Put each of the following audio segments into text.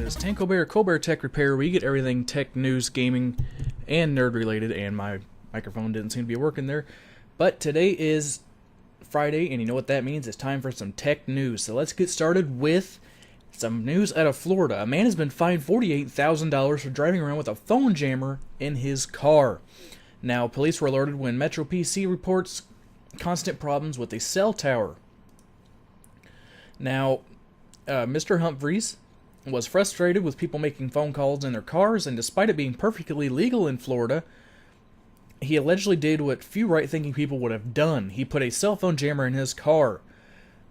is Colbert Tech Repair, where you get everything tech, news, gaming, and nerd related, and my microphone didn't seem to be working there. But today is Friday, and you know what that means? It's time for some tech news. So let's get started with some news out of Florida. A man has been fined $48,000 for driving around with a phone jammer in his car. Now, police were alerted when Metro PC reports constant problems with a cell tower. Now, Mr. Humphreys was frustrated with people making phone calls in their cars, and despite it being perfectly legal in Florida, he allegedly did what few right-thinking people would have done. He put a cell phone jammer in his car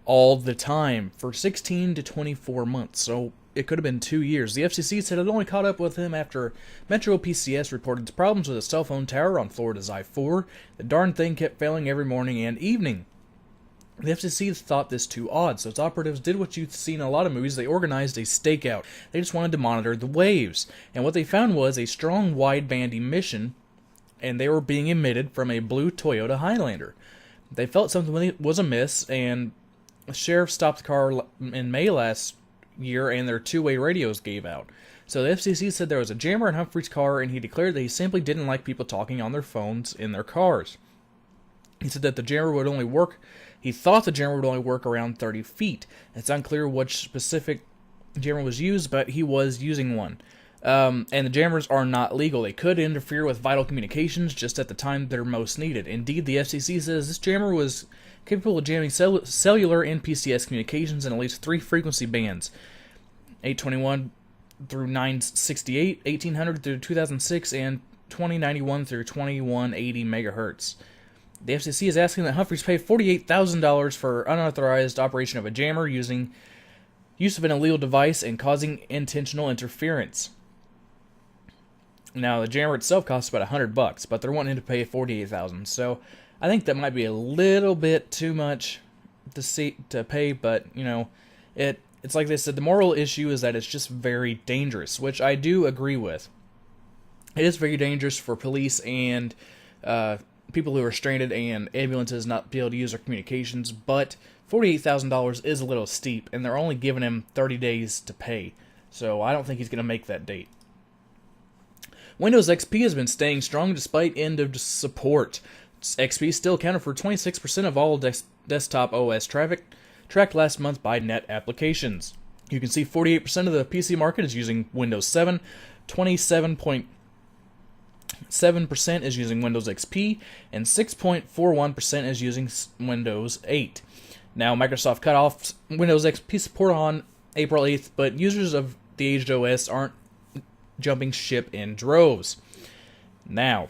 all the time for 16 to 24 months, so it could have been 2 years. The FCC said it only caught up with him after Metro PCS reported problems with a cell phone tower on Florida's I-4. The darn thing kept failing every morning and evening. The FCC thought this too odd, so its operatives did what you've seen in a lot of movies. They organized a stakeout. They just wanted to monitor the waves. And what they found was a strong wideband emission, and they were being emitted from a blue Toyota Highlander. They felt something was amiss, and the sheriff stopped the car in May last year, and their two-way radios gave out. So the FCC said there was a jammer in Humphrey's car, and he declared that he simply didn't like people talking on their phones in their cars. He said that the jammer would only work. He thought the jammer would only work around 30 feet. It's unclear which specific jammer was used, but he was using one. And the jammers are not legal. They could interfere with vital communications just at the time they're most needed. Indeed, the FCC says this jammer was capable of jamming cellular and PCS communications in at least 3 frequency bands: 821 through 968, 1800 through 2006, and 2091 through 2180 megahertz. The FCC is asking that Humphreys pay $48,000 for unauthorized operation of a jammer, use of an illegal device, and causing intentional interference. Now, the jammer itself costs about $100, but they're wanting him to pay $48,000. So, I think that might be a little bit too much to pay, but you know, it's like they said. The moral issue is that it's just very dangerous, which I do agree with. It is very dangerous for police and people who are stranded and ambulances not be able to use their communications, but $48,000 is a little steep, and they're only giving him 30 days to pay, so I don't think he's going to make that date. Windows XP has been staying strong despite end of support. XP still accounted for 26% of all desktop OS traffic, tracked last month by net applications. You can see 48% of the PC market is using Windows 7, 27% is using Windows XP, and 6.41% is using Windows 8. Now, Microsoft cut off Windows XP support on April 8th, but users of the aged OS aren't jumping ship in droves. Now,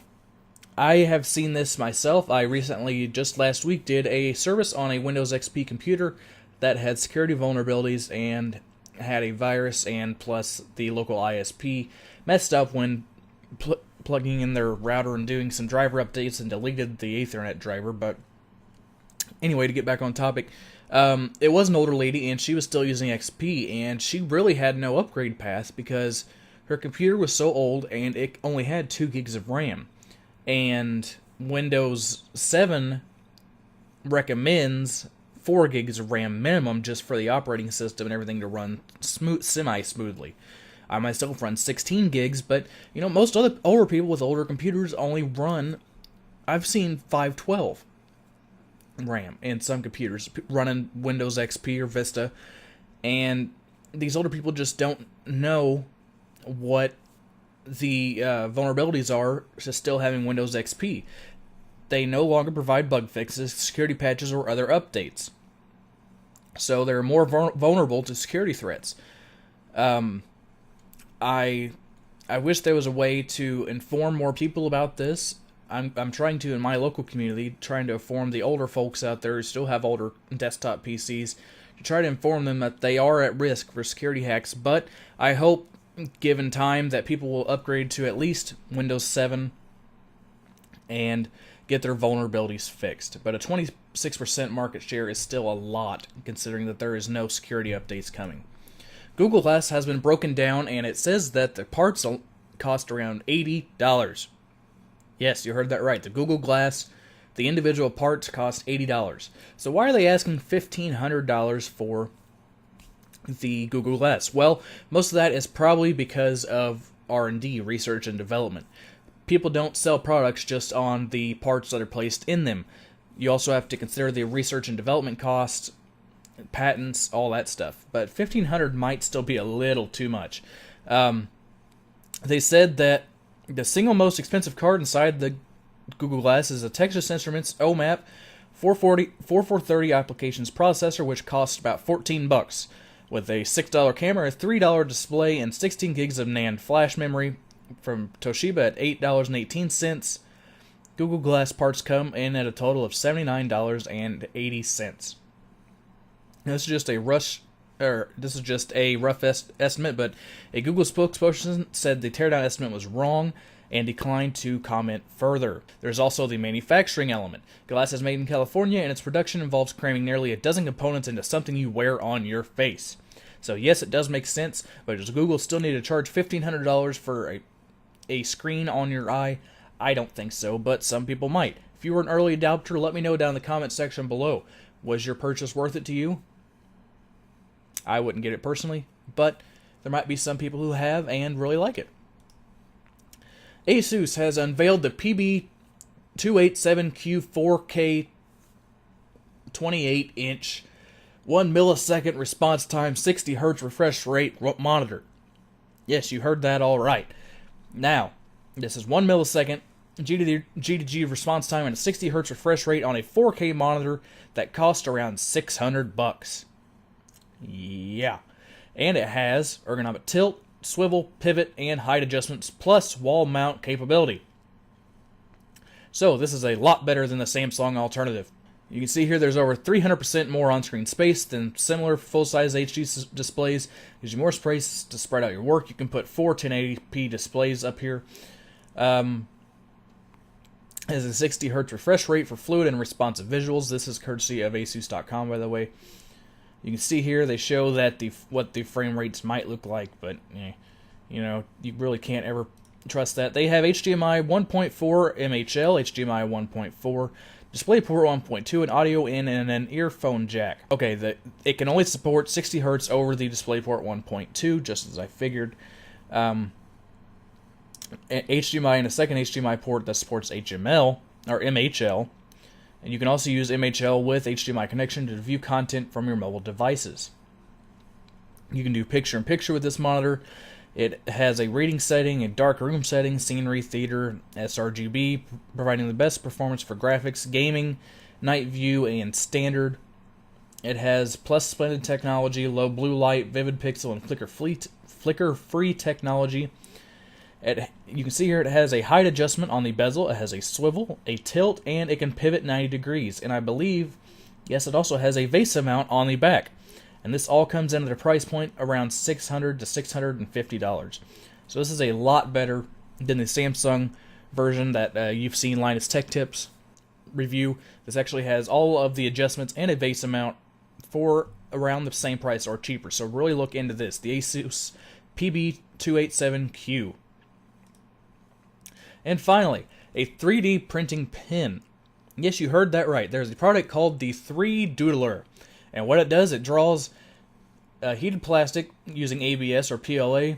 I have seen this myself. I recently, just last week, did a service on a Windows XP computer that had security vulnerabilities and had a virus, and plus the local ISP messed up when plugging in their router and doing some driver updates and deleted the Ethernet driver. But anyway, to get back on topic, it was an older lady, and she was still using XP, and she really had no upgrade path because her computer was so old and it only had 2 gigs of RAM. And Windows 7 recommends 4 gigs of RAM minimum just for the operating system and everything to run semi-smoothly. I myself run 16 gigs, but you know, most other older people with older computers only run, I've seen 512 RAM in some computers running Windows XP or Vista, and these older people just don't know what the vulnerabilities are to still having Windows XP. They no longer provide bug fixes, security patches, or other updates, so they're more vulnerable to security threats. I wish there was a way to inform more people about this. I'm trying to, in my local community, trying to inform the older folks out there who still have older desktop PCs, to try to inform them that they are at risk for security hacks. But I hope, given time, that people will upgrade to at least Windows 7 and get their vulnerabilities fixed. But a 26% market share is still a lot, considering that there is no security updates coming. Google Glass has been broken down, and it says that the parts cost around $80. Yes, you heard that right. The Google Glass, the individual parts cost $80. So why are they asking $1,500 for the Google Glass? Well, most of that is probably because of R&D, research and development. People don't sell products just on the parts that are placed in them. You also have to consider the research and development costs, patents, all that stuff. But $1,500 might still be a little too much. They said that the single most expensive card inside the Google Glass is a Texas Instruments OMAP 4430 applications processor, which costs about $14, with a $6 camera, a $3 display, and 16 gigs of NAND flash memory from Toshiba at $8.18. Google Glass parts come in at a total of $79.80. This is just a rough estimate, but a Google spokesperson said the teardown estimate was wrong and declined to comment further. There's also the manufacturing element. Glass is made in California, and its production involves cramming nearly a dozen components into something you wear on your face. So yes, it does make sense, but does Google still need to charge $1,500 for a screen on your eye? I don't think so, but some people might. If you were an early adopter, let me know down in the comment section below. Was your purchase worth it to you? I wouldn't get it personally, but there might be some people who have and really like it. Asus has unveiled the PB287Q 4K 28-inch 1 millisecond response time 60 Hz refresh rate monitor. Yes, you heard that all right. Now, this is 1 millisecond G to G response time and a 60 Hz refresh rate on a 4K monitor that cost around $600. Yeah. And it has ergonomic tilt, swivel, pivot, and height adjustments, plus wall mount capability. So this is a lot better than the Samsung alternative. You can see here there's over 300% more on-screen space than similar full-size HD displays. Gives you more space to spread out your work. You can put 4 1080p displays up here. Has a 60 Hz refresh rate for fluid and responsive visuals. This is courtesy of Asus.com, by the way. You can see here they show that what the frame rates might look like, but you really can't ever trust that. They have HDMI 1.4 MHL, HDMI 1.4, DisplayPort 1.2, an audio in, and an earphone jack. Okay, it can only support 60 Hz over the DisplayPort 1.2, just as I figured. HDMI and a second HDMI port that supports HML or MHL. And you can also use MHL with HDMI connection to view content from your mobile devices. You can do picture-in-picture with this monitor. It has a reading setting, a dark room setting, scenery, theater, sRGB, providing the best performance for graphics, gaming, night view, and standard. It has plus splendid technology, low blue light, vivid pixel, and flicker-free technology. You can see here it has a height adjustment on the bezel, it has a swivel, a tilt, and it can pivot 90 degrees. And I believe, yes, it also has a VESA mount on the back. And this all comes in at a price point around $600 to $650. So this is a lot better than the Samsung version that you've seen Linus Tech Tips review. This actually has all of the adjustments and a VESA mount for around the same price or cheaper. So really look into this, the Asus PB287Q. And finally, a 3D printing pen. Yes, you heard that right. There's a product called the Doodler. And what it does, it draws heated plastic using ABS or PLA,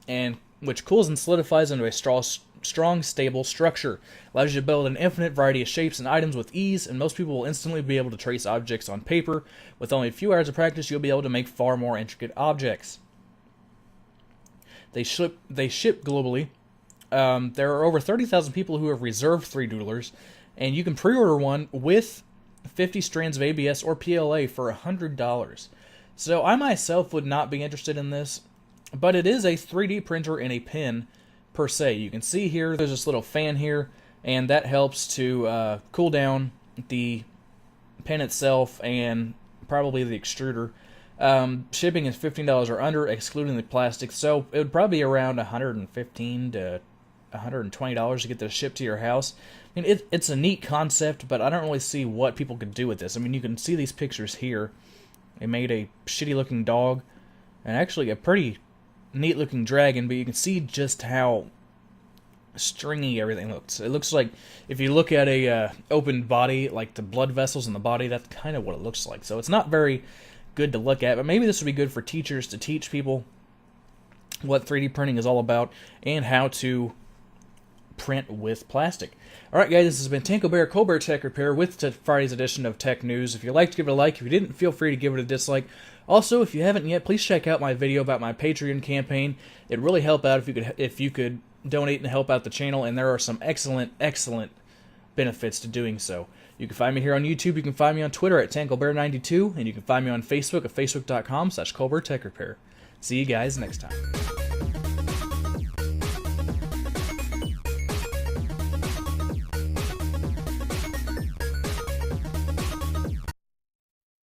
and which cools and solidifies into a strong, stable structure. Allows you to build an infinite variety of shapes and items with ease, and most people will instantly be able to trace objects on paper. With only a few hours of practice, you'll be able to make far more intricate objects. They ship globally. There are over 30,000 people who have reserved 3 Doodlers, and you can pre-order one with 50 strands of ABS or PLA for $100. So I myself would not be interested in this, but it is a 3D printer and a pen per se. You can see here there's this little fan here, and that helps to cool down the pen itself and probably the extruder. Shipping is $15 or under, excluding the plastic, so it would probably be around $115 to $120 to get this shipped to your house. I mean, it's a neat concept, but I don't really see what people could do with this. I mean, you can see these pictures here. They made a shitty-looking dog, and actually a pretty neat-looking dragon, but you can see just how stringy everything looks. It looks like, if you look at a open body, like the blood vessels in the body, that's kind of what it looks like. So it's not very good to look at. But maybe this would be good for teachers to teach people what 3D printing is all about and how to print with plastic. Alright guys, this has been Colbert Tech Repair with Friday's edition of Tech News. If you liked, give it a like. If you didn't, feel free to give it a dislike. Also, if you haven't yet, please check out my video about my Patreon campaign. It'd really help out if you could donate and help out the channel, and there are some excellent benefits to doing so. You can find me here on YouTube, you can find me on Twitter at TankoBear92, and you can find me on Facebook at facebook.com/Colbert Tech Repair. See you guys next time.